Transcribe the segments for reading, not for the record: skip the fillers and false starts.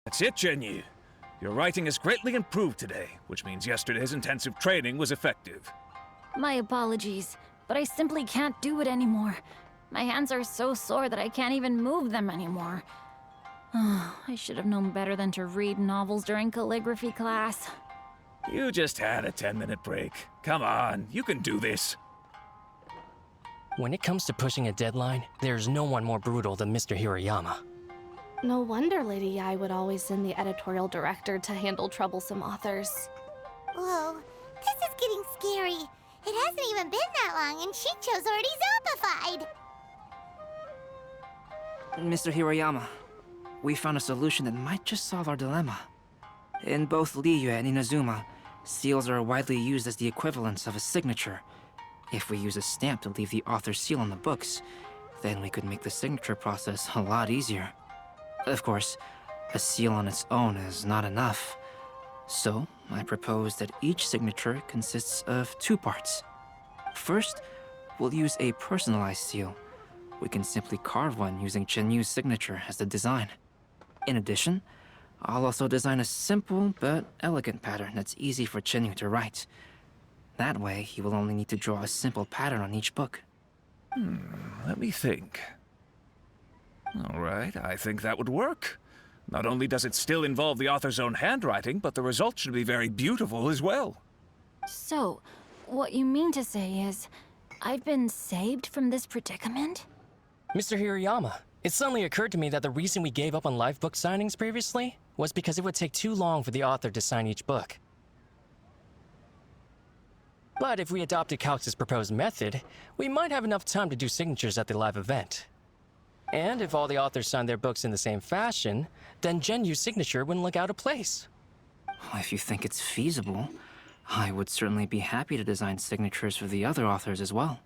That's it, Genyu. Your writing has greatly improved today, which means yesterday's intensive training was effective. My apologies, but I simply can't do it anymore. My hands are so sore that I can't even move them anymore. I should have known better than to read novels during calligraphy class. You just had a 10-minute break. Come on, you can do this. When it comes to pushing a deadline, there's no one more brutal than Mr. Hirayama. No wonder Lady Yai would always send the editorial director to handle troublesome authors. Whoa, this is getting scary. It hasn't even been that long and Shincho's already zombified. Mr. Hirayama, we found a solution that might just solve our dilemma. In both Liyue and Inazuma, seals are widely used as the equivalents of a signature. If we use a stamp to leave the author's seal on the books, then we could make the signature process a lot easier. Of course, a seal on its own is not enough. So, I propose that each signature consists of 2 parts. First, we'll use a personalized seal. We can simply carve one using Chenyu's signature as the design. In addition, I'll also design a simple but elegant pattern that's easy for Chenyu to write. That way, he will only need to draw a simple pattern on each book. Let me think. All right, I think that would work. Not only does it still involve the author's own handwriting, but the result should be very beautiful as well. So, what you mean to say is, I've been saved from this predicament? Mr. Hirayama, it suddenly occurred to me that the reason we gave up on live book signings previously was because it would take too long for the author to sign each book. But if we adopted Calx's proposed method, we might have enough time to do signatures at the live event. And if all the authors signed their books in the same fashion, then Genyu's signature wouldn't look out of place. If you think it's feasible, I would certainly be happy to design signatures for the other authors as well.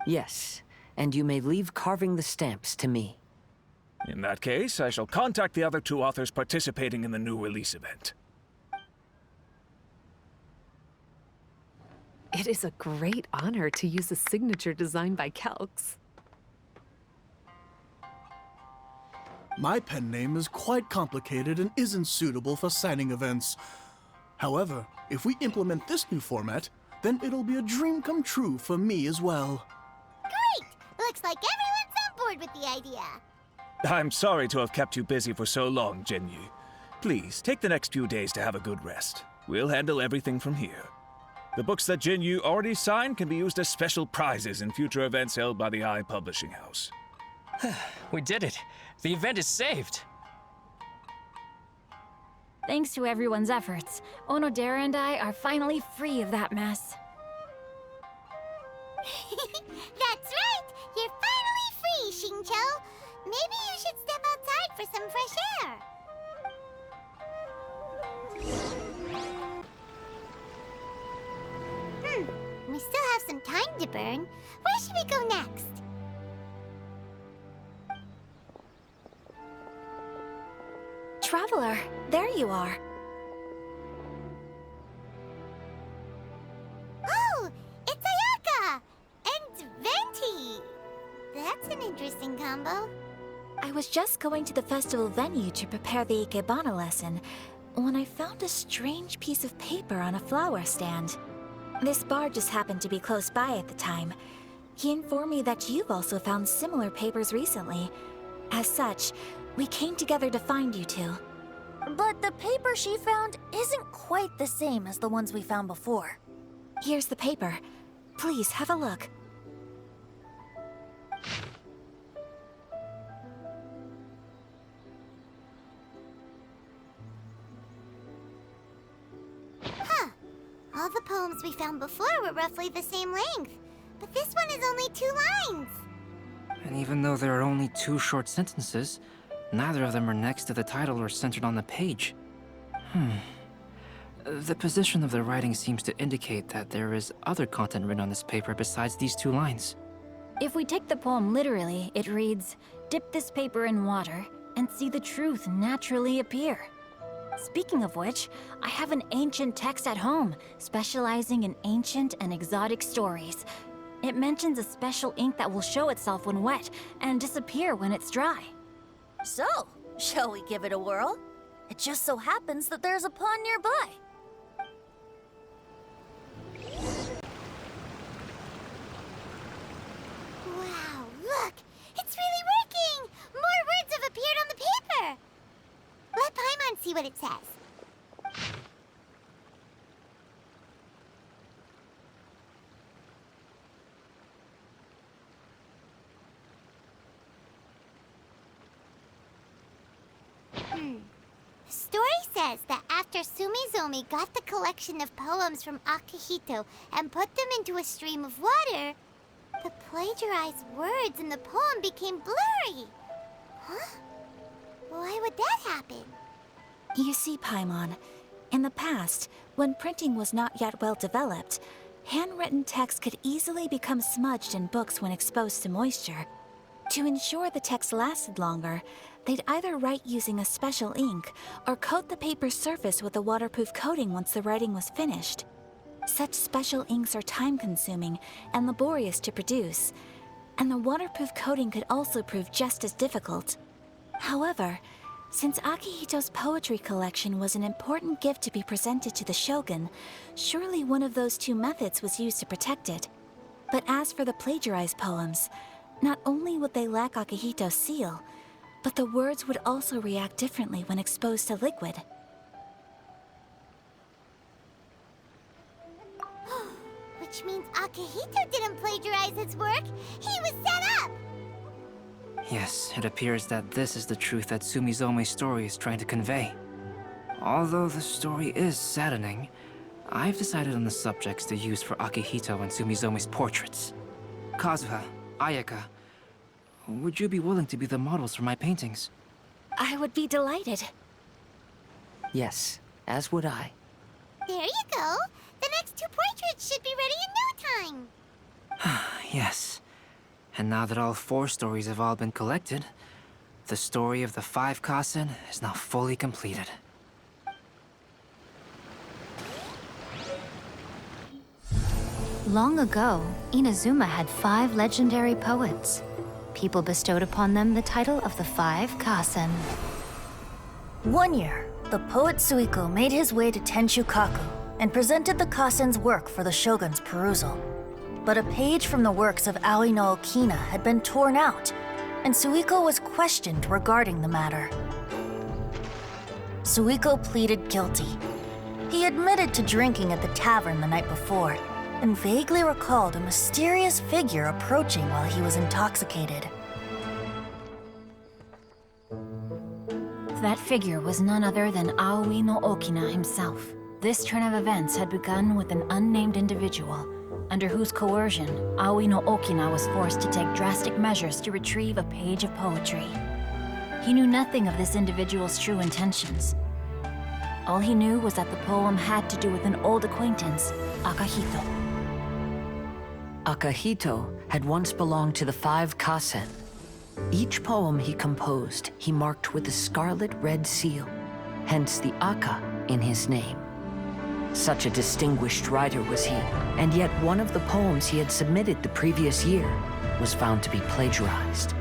Yes, and you may leave carving the stamps to me. In that case, I shall contact the other 2 authors participating in the new release event. It is a great honor to use a signature designed by Calx. My pen name is quite complicated and isn't suitable for signing events. However, if we implement this new format, then it'll be a dream come true for me as well. Great! Looks like everyone's on board with the idea. I'm sorry to have kept you busy for so long, Genyu. Please, take the next few days to have a good rest. We'll handle everything from here. The books that Genyu already signed can be used as special prizes in future events held by the Publishing House. We did it! The event is saved! Thanks to everyone's efforts, Onodera and I are finally free of that mess. That's right! You're finally free, Shincho! Maybe you should step outside for some fresh air. We still have some time to burn. Where should we go next? Traveler, there you are. Oh, it's Ayaka! And Venti! That's an interesting combo. I was just going to the festival venue to prepare the Ikebana lesson when I found a strange piece of paper on a flower stand. This bar just happened to be close by at the time. He informed me that you've also found similar papers recently. As such, we came together to find you two. But the paper she found isn't quite the same as the ones we found before. Here's the paper. Please have a look. Huh. All the poems we found before were roughly the same length. But this one is only 2 lines. And even though there are only 2 short sentences, neither of them are next to the title or centered on the page. The position of the writing seems to indicate that there is other content written on this paper besides these 2 lines. If we take the poem literally, it reads, "Dip this paper in water and see the truth naturally appear." Speaking of which, I have an ancient text at home, specializing in ancient and exotic stories. It mentions a special ink that will show itself when wet and disappear when it's dry. So, shall we give it a whirl? It just so happens that there's a pond nearby. Wow, look! It's really working! More words have appeared on the paper! Let Paimon see what it says. The story says that after Sumizomi got the collection of poems from Akihito and put them into a stream of water, the plagiarized words in the poem became blurry. Huh? Why would that happen? You see, Paimon, in the past, when printing was not yet well developed, handwritten text could easily become smudged in books when exposed to moisture. To ensure the text lasted longer, they'd either write using a special ink or coat the paper's surface with a waterproof coating once the writing was finished. Such special inks are time-consuming and laborious to produce, and the waterproof coating could also prove just as difficult. However, since Akihito's poetry collection was an important gift to be presented to the shogun, surely one of those two methods was used to protect it. But as for the plagiarized poems, not only would they lack Akihito's seal, but the words would also react differently when exposed to liquid. Which means Akihito didn't plagiarize his work. He was set up! Yes, it appears that this is the truth that Sumizome's story is trying to convey. Although the story is saddening, I've decided on the subjects to use for Akihito and Sumizome's portraits. Kazuha, Ayaka, would you be willing to be the models for my paintings? I would be delighted. Yes, as would I. There you go. The next two portraits should be ready in no time. Yes. And now that all 4 stories have all been collected, the story of the 5 Kasen is now fully completed. Long ago, Inazuma had 5 legendary poets. People bestowed upon them the title of the 5 Kasen. One year, the poet Suiko made his way to Tenshukaku and presented the Kasen's work for the shogun's perusal. But a page from the works of Aoi no Okina had been torn out, and Suiko was questioned regarding the matter. Suiko pleaded guilty. He admitted to drinking at the tavern the night before, and vaguely recalled a mysterious figure approaching while he was intoxicated. That figure was none other than Aoi no Okina himself. This turn of events had begun with an unnamed individual, under whose coercion, Aoi no Okina was forced to take drastic measures to retrieve a page of poetry. He knew nothing of this individual's true intentions. All he knew was that the poem had to do with an old acquaintance, Akihito. Akihito had once belonged to the 5 Kasen. Each poem he composed, he marked with a scarlet red seal, hence the Aka in his name. Such a distinguished writer was he, and yet one of the poems he had submitted the previous year was found to be plagiarized.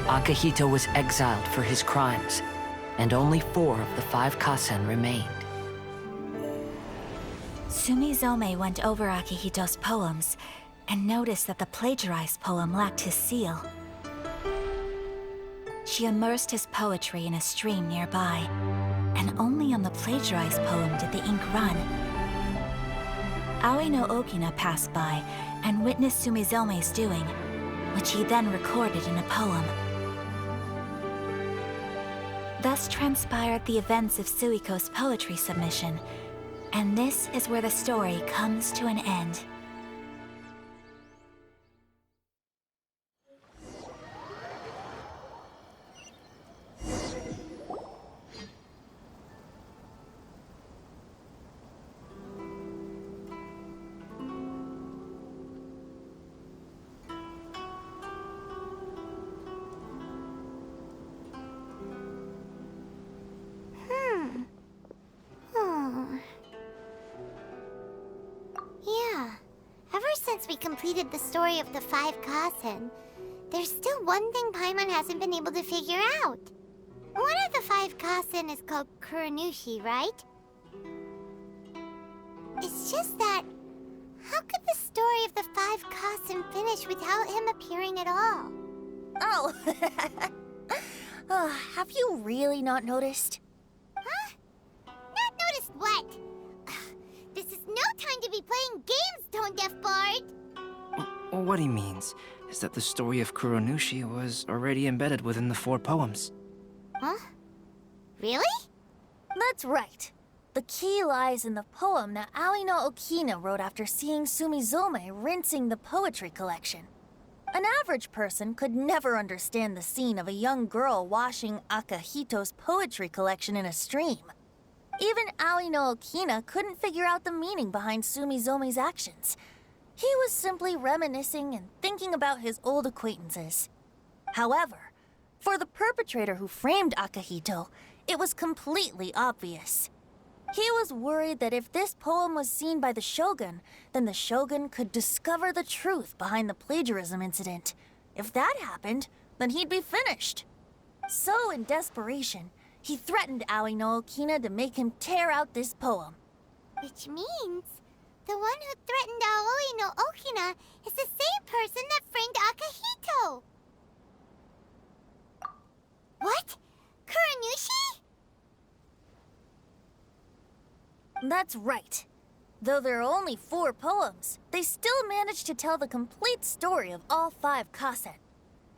Akihito was exiled for his crimes, and only 4 of the 5 Kasen remained. Sumizome went over Akihito's poems and noticed that the plagiarized poem lacked his seal. She immersed his poetry in a stream nearby, and only on the plagiarized poem did the ink run. Aoi no Okina passed by and witnessed Sumizome's doing, which he then recorded in a poem. Thus transpired the events of Suiko's poetry submission, and this is where the story comes to an end. Yeah. Ever since we completed the story of the 5 Kasen, there's still one thing Paimon hasn't been able to figure out. One of the 5 Kasen is called Kuronushi, right? It's just that... how could the story of the 5 Kasen finish without him appearing at all? Oh, have you really not noticed? Huh? Not noticed what? This is no time to be playing games, Tone-Deaf Bard! What he means is that the story of Kuronushi was already embedded within the 4 poems. Huh? Really? That's right. The key lies in the poem that Aoi no Okina wrote after seeing Sumizome rinsing the poetry collection. An average person could never understand the scene of a young girl washing Akahito's poetry collection in a stream. Even Aoi no Okina couldn't figure out the meaning behind Sumizome's actions. He was simply reminiscing and thinking about his old acquaintances. However, for the perpetrator who framed Akahito, it was completely obvious. He was worried that if this poem was seen by the Shogun, then the Shogun could discover the truth behind the plagiarism incident. If that happened, then he'd be finished. So, in desperation, he threatened Aoi no Okina to make him tear out this poem. Which means the one who threatened Aoi no Okina is the same person that framed Akahito! What? Kuronushi? That's right. Though there are only 4 poems, they still managed to tell the complete story of all 5 Kasen.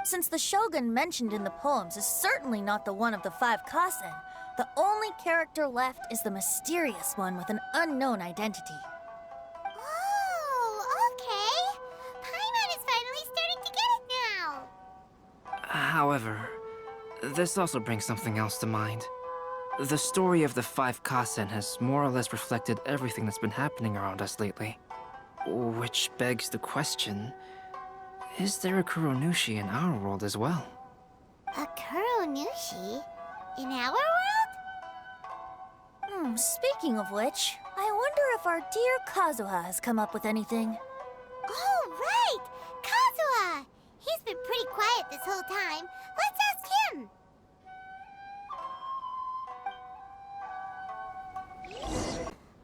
Since the Shogun mentioned in the poems is certainly not the one of the 5 Kasen, the only character left is the mysterious one with an unknown identity. Oh, okay. Paimon is finally starting to get it now. However, this also brings something else to mind. The story of the 5 Kasen has more or less reflected everything that's been happening around us lately. Which begs the question, is there a Kuronushi in our world as well? A Kuronushi? In our world? Speaking of which, I wonder if our dear Kazuha has come up with anything. Oh, right! Kazuha! He's been pretty quiet this whole time. Let's ask him!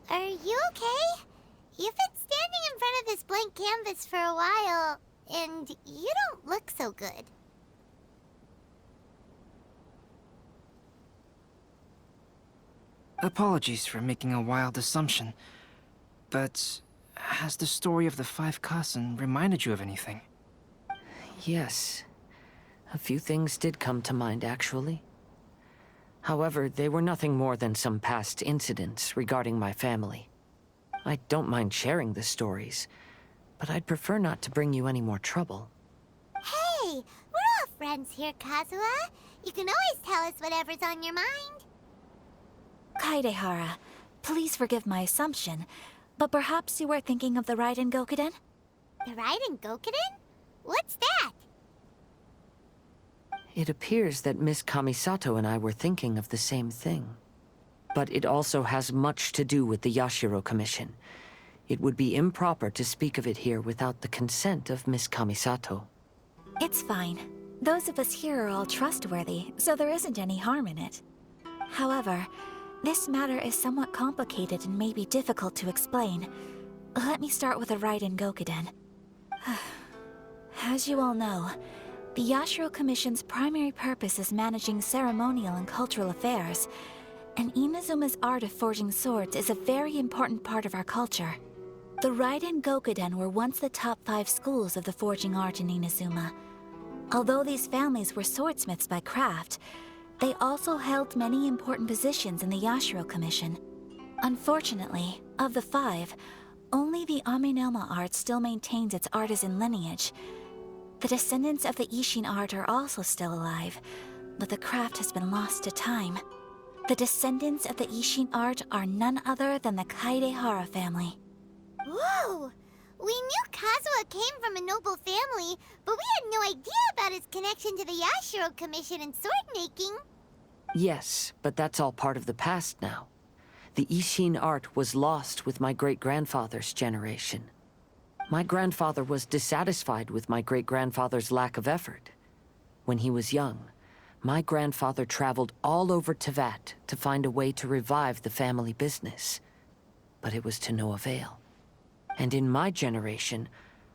Are you okay? You've been standing in front of this blank canvas for a while, and you don't look so good. Apologies for making a wild assumption, but has the story of the 5 Kasen reminded you of anything? Yes. A few things did come to mind, actually. However, they were nothing more than some past incidents regarding my family. I don't mind sharing the stories, but I'd prefer not to bring you any more trouble. Hey, we're all friends here, Kazuha. You can always tell us whatever's on your mind. Kaidehara, please forgive my assumption, but perhaps you were thinking of the Raiden Gokuden? The Raiden Gokuden? What's that? It appears that Miss Kamisato and I were thinking of the same thing. But it also has much to do with the Yashiro Commission. It would be improper to speak of it here without the consent of Miss Kamisato. It's fine. Those of us here are all trustworthy, so there isn't any harm in it. However, this matter is somewhat complicated and may be difficult to explain. Let me start with the Raiden Gokuden. As you all know, the Yashiro Commission's primary purpose is managing ceremonial and cultural affairs, and Inazuma's art of forging swords is a very important part of our culture. The Raiden Gokuden were once the top 5 schools of the forging art in Inazuma. Although these families were swordsmiths by craft, they also held many important positions in the Yashiro Commission. Unfortunately, of the 5, only the Amenoma art still maintains its artisan lineage. The descendants of the Ishin art are also still alive, but the craft has been lost to time. The descendants of the Ishin art are none other than the Kaidehara family. Whoa! We knew Kazuha came from a noble family, but we had no idea about his connection to the Yashiro Commission and sword making. Yes, but that's all part of the past now. The Ishin art was lost with my great-grandfather's generation. My grandfather was dissatisfied with my great-grandfather's lack of effort. When he was young, my grandfather traveled all over Tevat to find a way to revive the family business. But it was to no avail. And in my generation,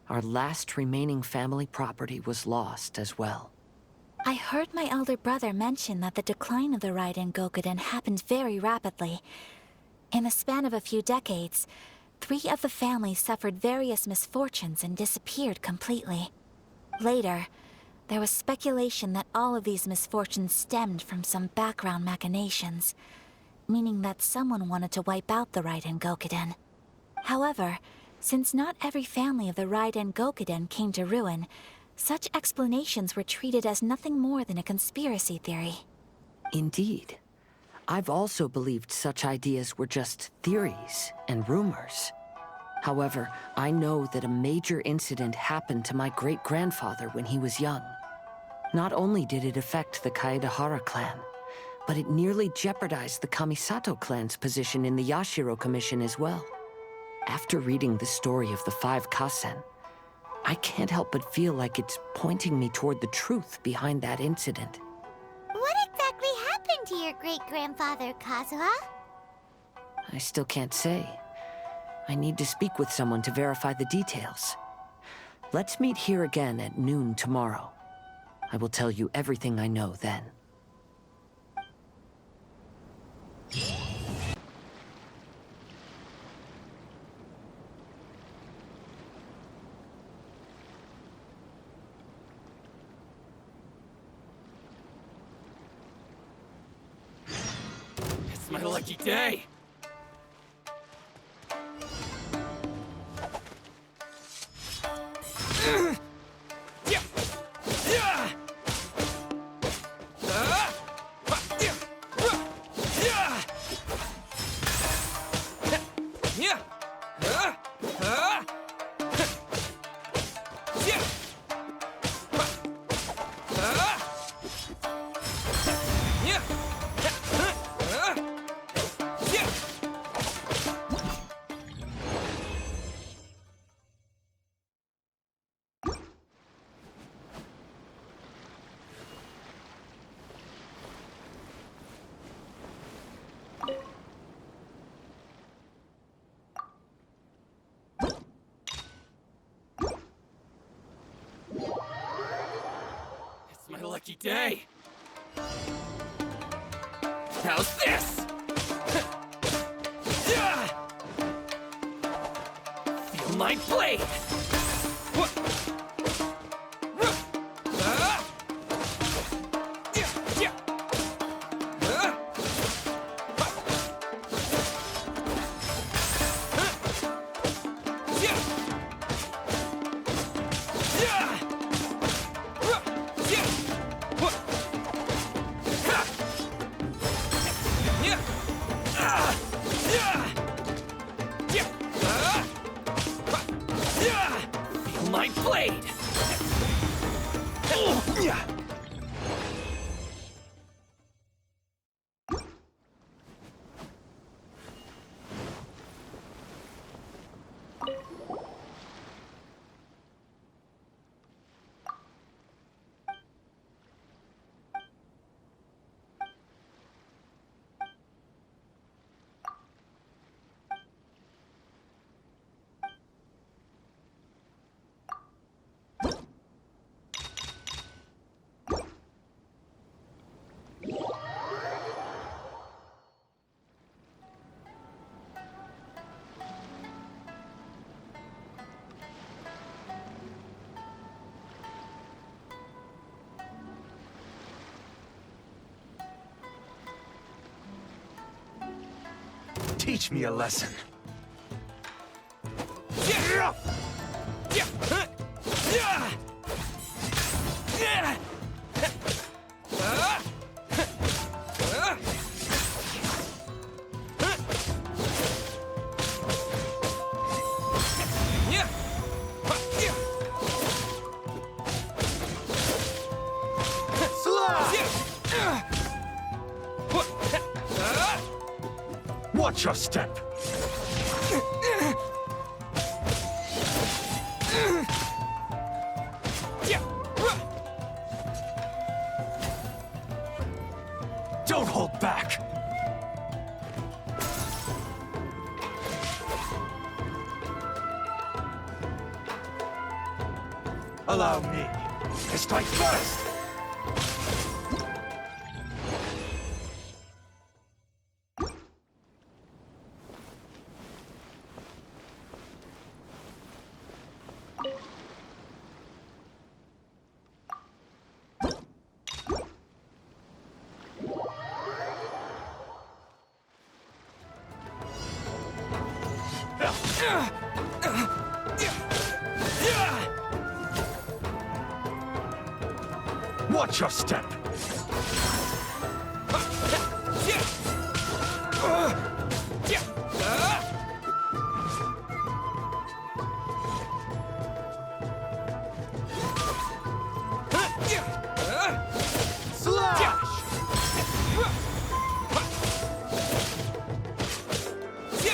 our last remaining family property was lost as well. I heard my elder brother mention that the decline of the Raiden Gokuden happened very rapidly. In the span of a few decades, 3 of the families suffered various misfortunes and disappeared completely. Later, there was speculation that all of these misfortunes stemmed from some background machinations, meaning that someone wanted to wipe out the Raiden Gokuden. However, since not every family of the Raiden Gokuden came to ruin, such explanations were treated as nothing more than a conspiracy theory. Indeed. I've also believed such ideas were just theories and rumors. However, I know that a major incident happened to my great-grandfather when he was young. Not only did it affect the Kaedahara clan, but it nearly jeopardized the Kamisato clan's position in the Yashiro Commission as well. After reading the story of the 5 Kasen, I can't help but feel like it's pointing me toward the truth behind that incident. What exactly happened to your great-grandfather, Kazuha? I still can't say. I need to speak with someone to verify the details. Let's meet here again at noon tomorrow. I will tell you everything I know then. It's my lucky day! My lucky day! How's this? Feel my blade! My blade! Teach me a lesson. Watch your step. Don't hold back! Allow me to strike first! Watch your step!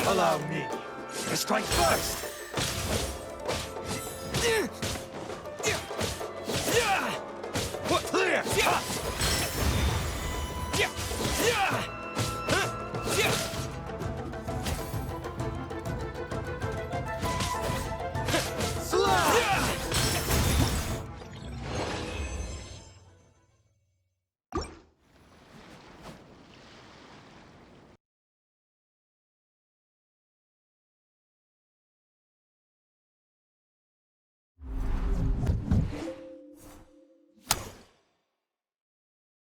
Allow me to strike first!